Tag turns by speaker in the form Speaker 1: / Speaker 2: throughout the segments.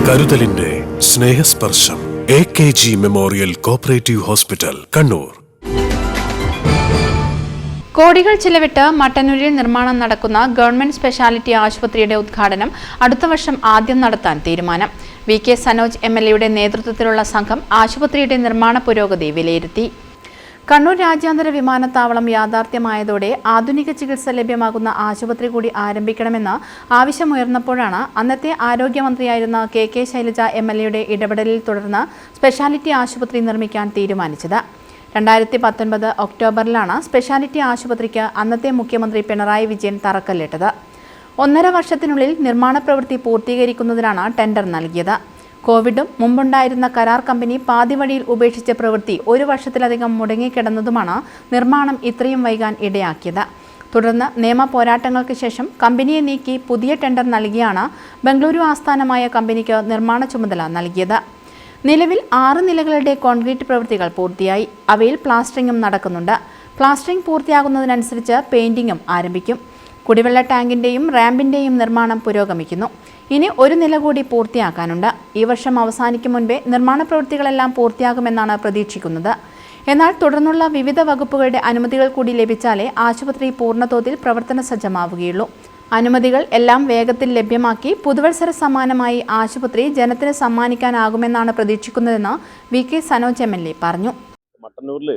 Speaker 1: കരുതലിന്റെ സ്നേഹസ്പർശം AKG memorial cooperative hospital, Kannur.
Speaker 2: കോടികൾ ചിലവിട്ട് മട്ടന്നൂരിൽ നിർമ്മാണം നടക്കുന്ന ഗവൺമെന്റ് സ്പെഷ്യാലിറ്റി ആശുപത്രിയുടെ ഉദ്ഘാടനം അടുത്ത വർഷം ആദ്യം നടത്താൻ തീരുമാനം. VK സനോജ് MLAയുടെ നേതൃത്വത്തിലുള്ള സംഘം ആശുപത്രിയുടെ നിർമ്മാണ പുരോഗതി വിലയിരുത്തി. കണ്ണൂർ രാജ്യാന്തര വിമാനത്താവളം യാഥാർത്ഥ്യമായതോടെ ആധുനിക ചികിത്സ ലഭ്യമാകുന്ന ആശുപത്രി കൂടി ആരംഭിക്കണമെന്ന് ആവശ്യമുയർന്നപ്പോഴാണ് അന്നത്തെ ആരോഗ്യമന്ത്രിയായിരുന്ന KK ശൈലജ MLAയുടെ ഇടപെടലിൽ തുടർന്ന് സ്പെഷ്യാലിറ്റി ആശുപത്രി നിർമ്മിക്കാൻ തീരുമാനിച്ചത്. 2019 ഒക്ടോബറിലാണ് സ്പെഷ്യാലിറ്റി ആശുപത്രിക്ക് അന്നത്തെ മുഖ്യമന്ത്രി പിണറായി വിജയൻ തറക്കല്ലിട്ടത്. 1.5 വർഷത്തിനുള്ളിൽ നിർമ്മാണ പ്രവൃത്തി പൂർത്തീകരിക്കുന്നതിനാണ് ടെൻഡർ നൽകിയത്. കോവിഡും മുമ്പുണ്ടായിരുന്ന കരാർ കമ്പനി പാതിവഴിയിൽ ഉപേക്ഷിച്ച പ്രവൃത്തി 1 വർഷത്തിലധികം മുടങ്ങിക്കിടന്നതുമാണ് നിർമ്മാണം ഇത്രയും വൈകാൻ ഇടയാക്കിയത്. തുടർന്ന് നിയമ പോരാട്ടങ്ങൾക്ക് ശേഷം കമ്പനിയെ നീക്കി പുതിയ ടെൻഡർ നൽകിയാണ് ബംഗളൂരു ആസ്ഥാനമായ കമ്പനിക്ക് നിർമ്മാണ ചുമതല നൽകിയത്. നിലവിൽ 6 നിലകളുടെ കോൺക്രീറ്റ് പ്രവൃത്തികൾ പൂർത്തിയായി. അവയിൽ പ്ലാസ്റ്ററിംഗും നടക്കുന്നുണ്ട്. പ്ലാസ്റ്ററിംഗ് പൂർത്തിയാകുന്നതിനനുസരിച്ച് പെയിന്റിംഗും ആരംഭിക്കും. കുടിവെള്ള ടാങ്കിന്റെയും റാമ്പിന്റെയും നിർമ്മാണം പുരോഗമിക്കുന്നു. ഇനി 1 നില കൂടി പൂർത്തിയാക്കാനുണ്ട്. ഈ വർഷം അവസാനിക്കും മുൻപേ നിർമ്മാണ പ്രവൃത്തികളെല്ലാം പൂർത്തിയാകുമെന്നാണ് പ്രതീക്ഷിക്കുന്നത്. എന്നാൽ തുടർന്നുള്ള വിവിധ വകുപ്പുകളുടെ അനുമതികൾ കൂടി ലഭിച്ചാലേ ആശുപത്രി പൂർണ്ണതോതിൽ പ്രവർത്തന സജ്ജമാവുകയുള്ളൂ. അനുമതികൾ എല്ലാം വേഗത്തിൽ ലഭ്യമാക്കി പുതുവത്സര സമ്മാനമായി ആശുപത്രി ജനത്തിന് സമ്മാനിക്കാനാകുമെന്നാണ് പ്രതീക്ഷിക്കുന്നതെന്ന് VK സനോജ് MLA പറഞ്ഞു.
Speaker 3: മട്ടന്നൂരിൽ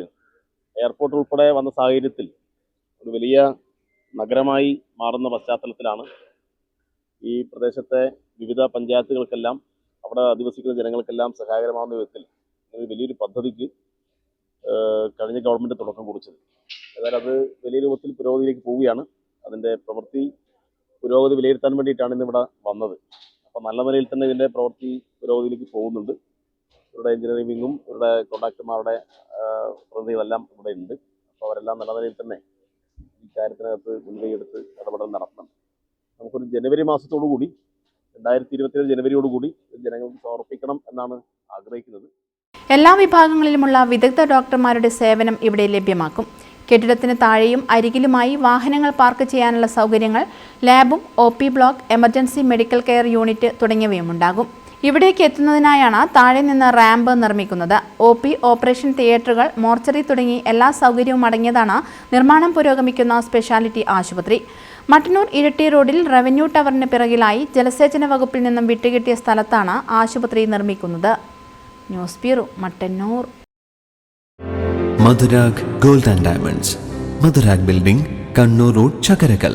Speaker 3: എയർപോർട്ട് ഉൾപ്പെടെ വന്ന സാഹചര്യത്തിൽ ഒരു വലിയ നഗരമായി മാറുന്ന പശ്ചാത്തലത്തിലാണ് ഈ പ്രദേശത്തെ വിവിധ പഞ്ചായത്തുകൾക്കെല്ലാം അവിടെ അധിവസിക്കുന്ന ജനങ്ങൾക്കെല്ലാം സഹായകരമാകുന്ന വിധത്തിൽ ഒരു വലിയൊരു പദ്ധതിക്ക് കഴിഞ്ഞ ഗവൺമെൻറ് തുടക്കം കുറിച്ചത്. ഏതായാലും അത് വലിയ രൂപത്തിൽ പുരോഗതിയിലേക്ക് പോവുകയാണ്. അതിൻ്റെ പ്രവൃത്തി പുരോഗതി വിലയിരുത്താൻ വേണ്ടിയിട്ടാണ് ഇന്നിവിടെ വന്നത്. അപ്പോൾ നല്ല നിലയിൽ തന്നെ ഇതിൻ്റെ പ്രവൃത്തി പുരോഗതിയിലേക്ക് പോകുന്നുണ്ട്. ഇവരുടെ എഞ്ചിനീയറിംഗും ഇവരുടെ കോൺട്രാക്ടർമാരുടെ പ്രതിനിധികളെല്ലാം ഇവിടെ ഉണ്ട്. അപ്പോൾ അവരെല്ലാം നല്ല നിലയിൽ തന്നെ ഈ കാര്യത്തിനകത്ത് മുൻകൈയെടുത്ത് ഇടപെടൽ നടത്തണം. നമുക്കൊരു ജനുവരി മാസത്തോടു കൂടി 2027 ജനുവരിയോടുകൂടി ജനങ്ങൾക്ക് സമർപ്പിക്കണം എന്നാണ് ആഗ്രഹിക്കുന്നത്.
Speaker 2: എല്ലാ വിഭാഗങ്ങളിലുമുള്ള വിദഗ്ധ ഡോക്ടർമാരുടെ സേവനം ഇവിടെ ലഭ്യമാക്കും. കെട്ടിടത്തിന് താഴെയും അരികിലുമായി വാഹനങ്ങൾ പാർക്ക് ചെയ്യാനുള്ള സൗകര്യങ്ങൾ, ലാബും OP block, emergency medical care unit തുടങ്ങിയവയും ഉണ്ടാകും. ഇവിടേക്ക് എത്തുന്നതിനായാണ് താഴെ നിന്ന് റാമ്പ് നിർമ്മിക്കുന്നത്. OP, ഓപ്പറേഷൻ തിയേറ്ററുകൾ, മോർച്ചറി തുടങ്ങി എല്ലാ സൗകര്യവും അടങ്ങിയതാണ് നിർമ്മാണം പുരോഗമിക്കുന്ന സ്പെഷ്യാലിറ്റി ആശുപത്രി. മട്ടന്നൂർ ഇരട്ടി റോഡിൽ റവന്യൂ ടവറിന് പിറകിലായി ജലസേചന വകുപ്പിൽ നിന്നും വിട്ടുകിട്ടിയ സ്ഥലത്താണ് ആശുപത്രി നിർമ്മിക്കുന്നത്. News bureau, Mattannur.
Speaker 4: Madhurag gold and diamonds, Madhurag building, Kannur road, Chakkarakal.